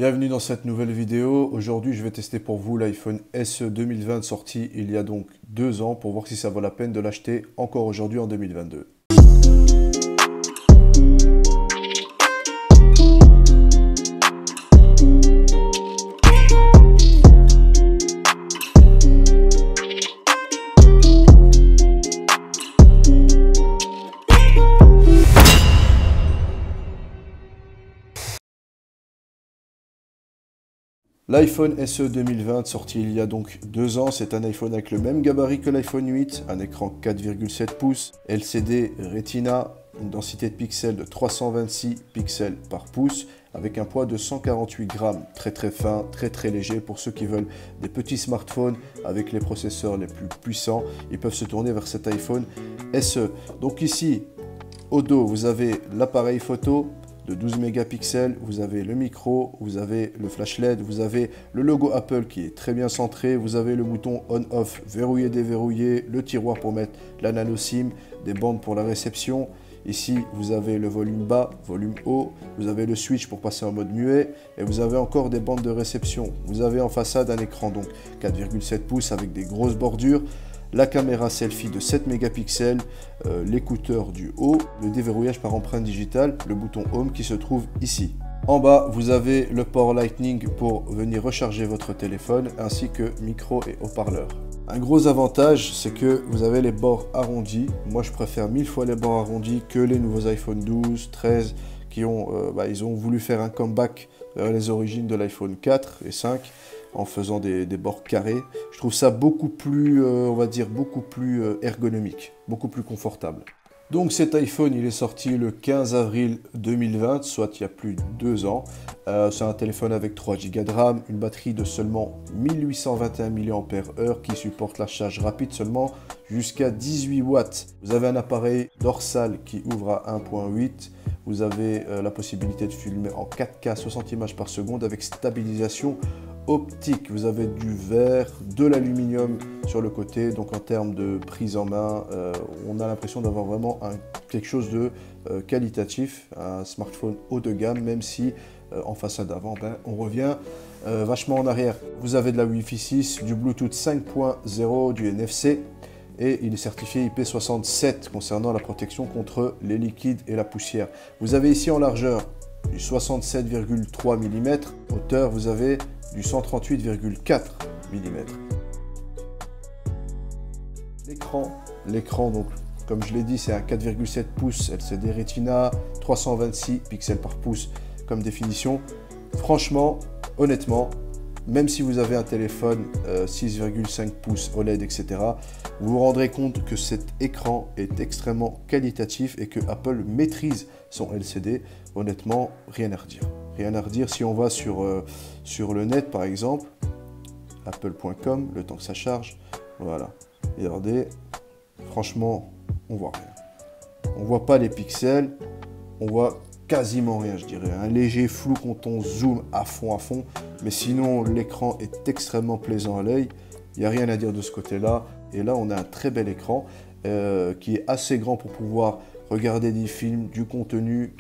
Bienvenue dans cette nouvelle vidéo. Aujourd'hui, je vais tester pour vous l'iPhone SE 2020 sorti il y a donc 2 ans pour voir si ça vaut la peine de l'acheter encore aujourd'hui en 2022. L'iPhone SE 2020 sorti il y a donc 2 ans, c'est un iPhone avec le même gabarit que l'iPhone 8, un écran 4,7 pouces, LCD Retina, une densité de pixels de 326 pixels par pouce, avec un poids de 148 grammes, très fin, très léger. Pour ceux qui veulent des petits smartphones avec les processeurs les plus puissants, ils peuvent se tourner vers cet iPhone SE. Donc ici, au dos, vous avez l'appareil photo de 12 mégapixels, vous avez le micro, vous avez le flash LED, vous avez le logo Apple qui est très bien centré, vous avez le bouton on-off verrouillé, déverrouillé, le tiroir pour mettre la nano SIM, des bandes pour la réception. Ici, vous avez le volume bas, volume haut, vous avez le switch pour passer en mode muet et vous avez encore des bandes de réception. Vous avez en façade un écran donc 4,7 pouces avec des grosses bordures, la caméra selfie de 7 mégapixels, l'écouteur du haut, le déverrouillage par empreinte digitale, le bouton Home qui se trouve ici. En bas, vous avez le port Lightning pour venir recharger votre téléphone, ainsi que micro et haut-parleur. Un gros avantage, c'est que vous avez les bords arrondis. Moi, je préfère 1000 fois les bords arrondis que les nouveaux iPhone 12, 13, qui ont, ils ont voulu faire un comeback vers les origines de l'iPhone 4 et 5. En faisant des bords carrés. Je trouve ça beaucoup plus, on va dire, beaucoup plus ergonomique, beaucoup plus confortable. Donc cet iPhone, il est sorti le 15 avril 2020, soit il y a plus de 2 ans. C'est un téléphone avec 3 Go de RAM, une batterie de seulement 1821 mAh qui supporte la charge rapide seulement jusqu'à 18 watts. Vous avez un appareil dorsal qui ouvre à 1.8. Vous avez la possibilité de filmer en 4K 60 images par seconde avec stabilisation optique. Vous avez du verre, de l'aluminium sur le côté, donc en termes de prise en main, on a l'impression d'avoir vraiment quelque chose de qualitatif, un smartphone haut de gamme, même si en façade avant, on revient vachement en arrière. Vous avez de la Wi-Fi 6, du Bluetooth 5.0, du NFC, et il est certifié IP67 concernant la protection contre les liquides et la poussière. Vous avez ici en largeur du 67,3 mm, hauteur vous avez du 138,4 mm. L'écran donc, comme je l'ai dit, c'est un 4,7 pouces LCD Retina, 326 pixels par pouce comme définition. Franchement, honnêtement, même si vous avez un téléphone 6,5 pouces OLED, etc., vous vous rendrez compte que cet écran est extrêmement qualitatif et que Apple maîtrise son LCD. Honnêtement, rien à redire. Rien à redire. Si on va sur le net, par exemple, apple.com, le temps que ça charge, voilà. Et regardez, franchement, on voit rien. On voit pas les pixels, on voit quasiment rien, je dirais. Un léger flou quand on zoome à fond, mais sinon l'écran est extrêmement plaisant à l'œil. Il n'y a rien à dire de ce côté-là. Et là, on a un très bel écran qui est assez grand pour pouvoir regarder des films, du contenu,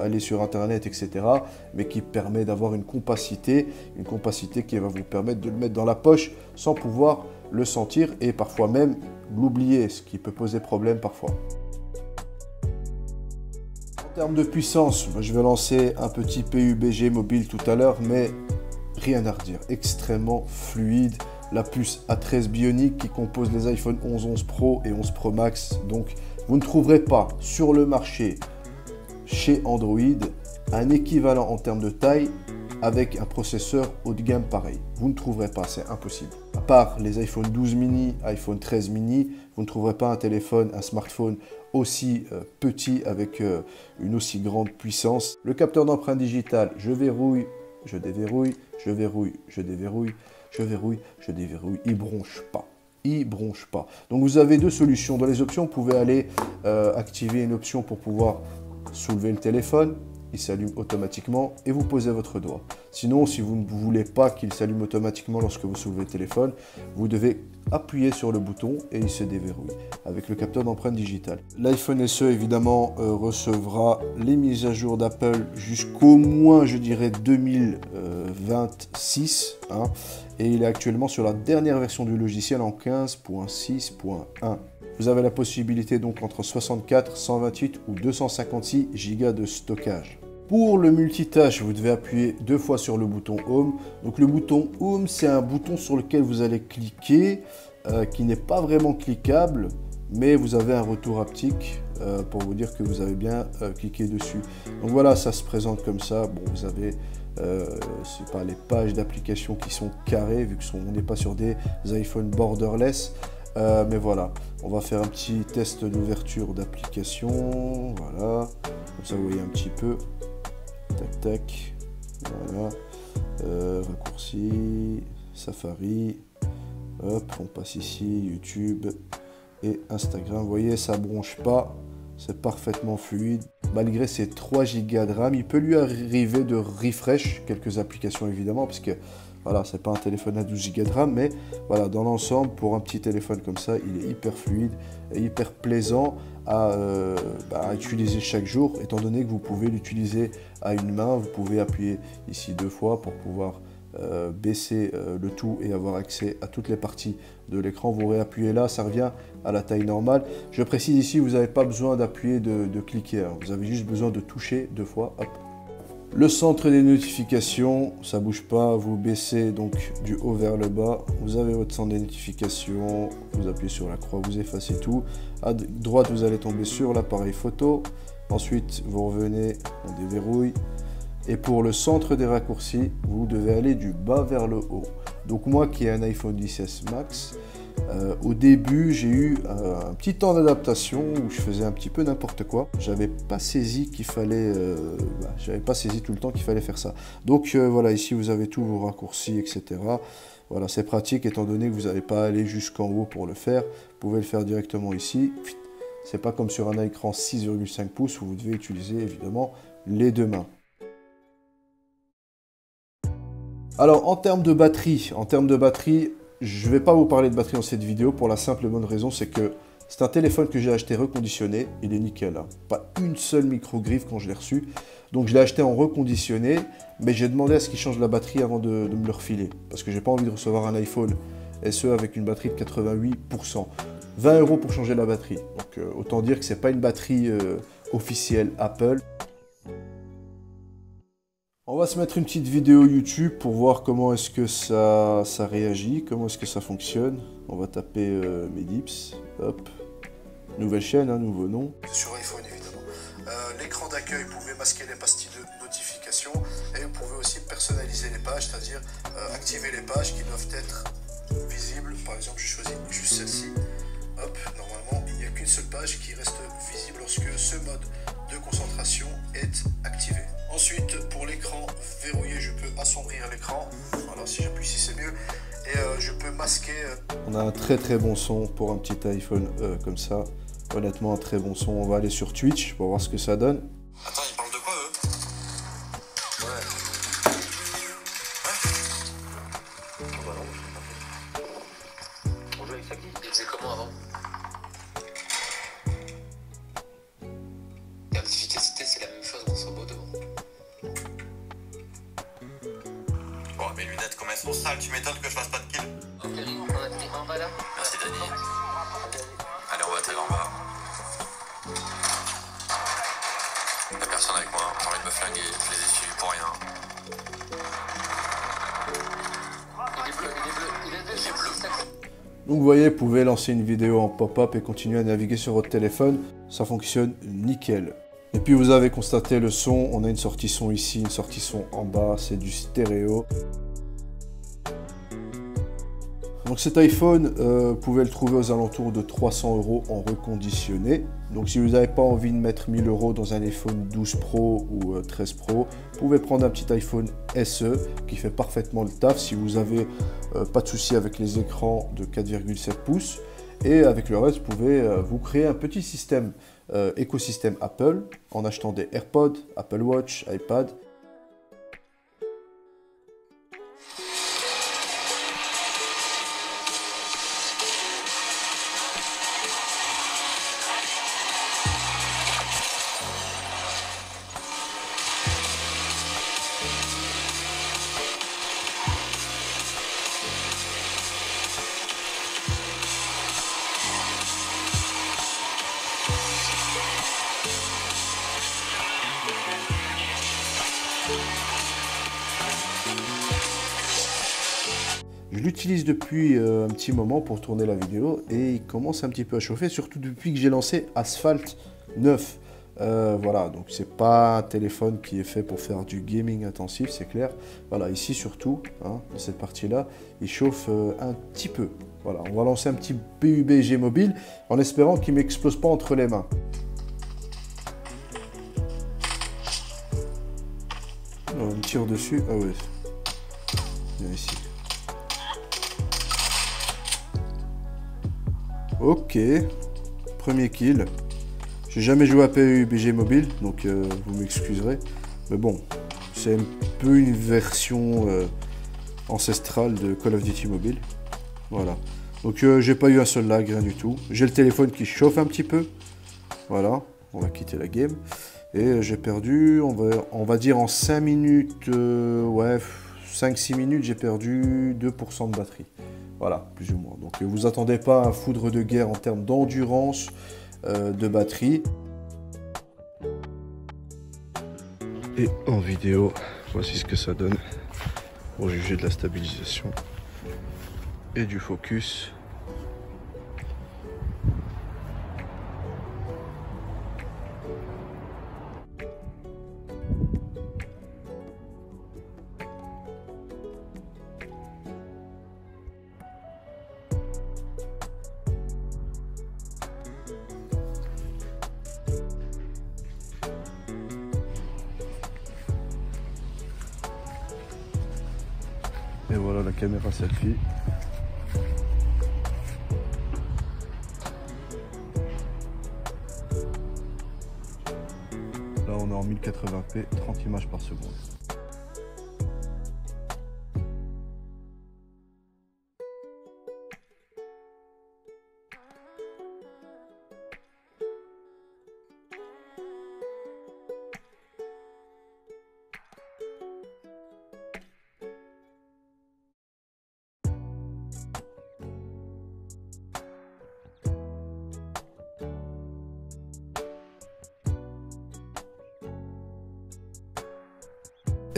aller sur Internet, etc. Mais qui permet d'avoir une compacité qui va vous permettre de le mettre dans la poche sans pouvoir le sentir et parfois même l'oublier, ce qui peut poser problème parfois. En termes de puissance, je vais lancer un petit PUBG mobile tout à l'heure, mais rien à redire, extrêmement fluide. La puce A13 Bionic qui compose les iPhone 11, 11 Pro et 11 Pro Max. Donc, vous ne trouverez pas sur le marché, chez Android, un équivalent en termes de taille avec un processeur haut de gamme pareil. Vous ne trouverez pas, c'est impossible. À part les iPhone 12 mini, iPhone 13 mini, vous ne trouverez pas un smartphone aussi petit avec une aussi grande puissance. Le capteur d'empreinte digitale, je verrouille, je déverrouille, je verrouille, je déverrouille, je verrouille, je déverrouille, il bronche pas. Donc vous avez deux solutions. Dans les options, vous pouvez aller activer une option pour pouvoir soulever le téléphone. Il s'allume automatiquement et vous posez votre doigt. Sinon, si vous ne voulez pas qu'il s'allume automatiquement lorsque vous soulevez le téléphone, vous devez appuyez sur le bouton et il se déverrouille avec le capteur d'empreinte digitale. L'iPhone SE évidemment recevra les mises à jour d'Apple jusqu'au moins je dirais 2026 hein, et il est actuellement sur la dernière version du logiciel en 15.6.1. Vous avez la possibilité donc entre 64, 128 ou 256 Go de stockage. Pour le multitâche, vous devez appuyer 2 fois sur le bouton Home. Donc le bouton Home, c'est un bouton sur lequel vous allez cliquer, qui n'est pas vraiment cliquable, mais vous avez un retour haptique pour vous dire que vous avez bien cliqué dessus. Donc voilà, ça se présente comme ça. Bon, vous avez c'est pas les pages d'application qui sont carrées, vu qu'on n'est pas sur des iPhone borderless. Mais voilà, on va faire un petit test d'ouverture d'application. Voilà, comme ça vous voyez un petit peu. Tac tac, voilà, raccourci, Safari, hop, on passe ici, YouTube et Instagram. Vous voyez, ça bronche pas, c'est parfaitement fluide. Malgré ces 3 Go de RAM, il peut lui arriver de refresh quelques applications évidemment, parce que voilà, c'est pas un téléphone à 12 Go de RAM, mais voilà, dans l'ensemble, pour un petit téléphone comme ça, il est hyper fluide et hyper plaisant à utiliser chaque jour, étant donné que vous pouvez l'utiliser à une main. Vous pouvez appuyer ici 2 fois pour pouvoir baisser le tout et avoir accès à toutes les parties de l'écran. Vous réappuyez là, ça revient à la taille normale. Je précise ici, vous n'avez pas besoin d'appuyer, de cliquer, hein. Vous avez juste besoin de toucher 2 fois, hop. Le centre des notifications, ça bouge pas, vous baissez donc du haut vers le bas, vous avez votre centre des notifications, vous appuyez sur la croix, vous effacez tout. À droite, vous allez tomber sur l'appareil photo, ensuite vous revenez, on déverrouille. Et pour le centre des raccourcis, vous devez aller du bas vers le haut. Donc moi qui ai un iPhone XS Max, au début j'ai eu un petit temps d'adaptation où je faisais un petit peu n'importe quoi. J'avais pas saisi qu'il fallait, j'avais pas saisi tout le temps qu'il fallait faire ça. Donc voilà, ici vous avez tous vos raccourcis, etc. Voilà, c'est pratique étant donné que vous n'allez pas aller jusqu'en haut pour le faire. Vous pouvez le faire directement ici. C'est pas comme sur un écran 6,5 pouces où vous devez utiliser évidemment les 2 mains. Alors en termes de batterie, je ne vais pas vous parler de batterie dans cette vidéo pour la simple et bonne raison, c'est que c'est un téléphone que j'ai acheté reconditionné, il est nickel, hein. Pas une seule micro-griffe quand je l'ai reçu. Donc je l'ai acheté en reconditionné, mais j'ai demandé à ce qu'il change la batterie avant de me le refiler. Parce que j'ai pas envie de recevoir un iPhone SE avec une batterie de 88%. 20 € pour changer la batterie. Donc autant dire que c'est pas une batterie officielle Apple. On va se mettre une petite vidéo YouTube pour voir comment est-ce que ça réagit, comment est-ce que ça fonctionne. On va taper Medips, hop, nouvelle chaîne, hein, nouveau nom. Sur iPhone évidemment. L'écran d'accueil, vous pouvez masquer les pastilles de notification et vous pouvez aussi personnaliser les pages, c'est-à-dire activer les pages qui doivent être visibles. Par exemple, je choisis juste celle-ci. Hop, normalement, il n'y a qu'une seule page qui reste visible lorsque ce mode de concentration est activé. Ensuite, pour l'écran verrouillé, je peux assombrir l'écran. Voilà, si j'appuie ici, c'est mieux. Et je peux masquer. On a un très très bon son pour un petit iPhone comme ça. Honnêtement, un très bon son. On va aller sur Twitch pour voir ce que ça donne. Attends, ils parlent de quoi, eux? Ouais. On joue avec Saki. Il faisait comment avant? Et l'efficacité, c'est la même chose, grosso modo. Bon, mes lunettes, comme elles sont sales, tu m'étonnes que je fasse pas de kill. On a pris en bas là. Merci, Dani. Allez, on va atterrir en bas. Y'a personne avec moi, j'ai envie de me flinguer, je les ai suivis pour rien. Il est bleu. Donc vous voyez, vous pouvez lancer une vidéo en pop-up et continuer à naviguer sur votre téléphone. Ça fonctionne nickel. Et puis vous avez constaté le son, on a une sortie son ici, une sortie son en bas, c'est du stéréo. Donc cet iPhone, vous pouvez le trouver aux alentours de 300 € en reconditionné. Donc si vous n'avez pas envie de mettre 1000 € dans un iPhone 12 Pro ou 13 Pro, vous pouvez prendre un petit iPhone SE qui fait parfaitement le taf si vous n'avez pas de souci avec les écrans de 4,7 pouces. Et avec le reste, vous pouvez vous créer un petit système, écosystème Apple, en achetant des AirPods, Apple Watch, iPad. l'utilise depuis un petit moment pour tourner la vidéo et il commence un petit peu à chauffer, surtout depuis que j'ai lancé Asphalt 9. Voilà, donc c'est pas un téléphone qui est fait pour faire du gaming intensif, c'est clair. Voilà, ici surtout, hein, cette partie-là, il chauffe un petit peu. Voilà, on va lancer un petit PUBG mobile en espérant qu'il m'explose pas entre les mains. On me tire dessus, ah ouais, viens ici. Ok, premier kill. J'ai jamais joué à PUBG mobile, donc vous m'excuserez. Mais bon, c'est un peu une version ancestrale de Call of Duty mobile. Voilà. Donc j'ai pas eu un seul lag, rien du tout. J'ai le téléphone qui chauffe un petit peu. Voilà, on va quitter la game. Et j'ai perdu, on va dire en 5 minutes, ouais, 5-6 minutes, j'ai perdu 2% de batterie. Voilà, plus ou moins. Donc vous attendez pas un foudre de guerre en termes d'endurance, de batterie. Et en vidéo, voici ce que ça donne pour juger de la stabilisation et du focus. Et voilà la caméra selfie. Là on est en 1080p, 30 images par seconde.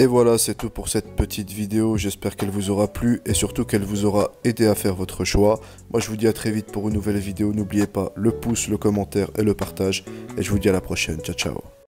Et voilà, c'est tout pour cette petite vidéo. J'espère qu'elle vous aura plu et surtout qu'elle vous aura aidé à faire votre choix. Moi, je vous dis à très vite pour une nouvelle vidéo. N'oubliez pas le pouce, le commentaire et le partage. Et je vous dis à la prochaine. Ciao, ciao.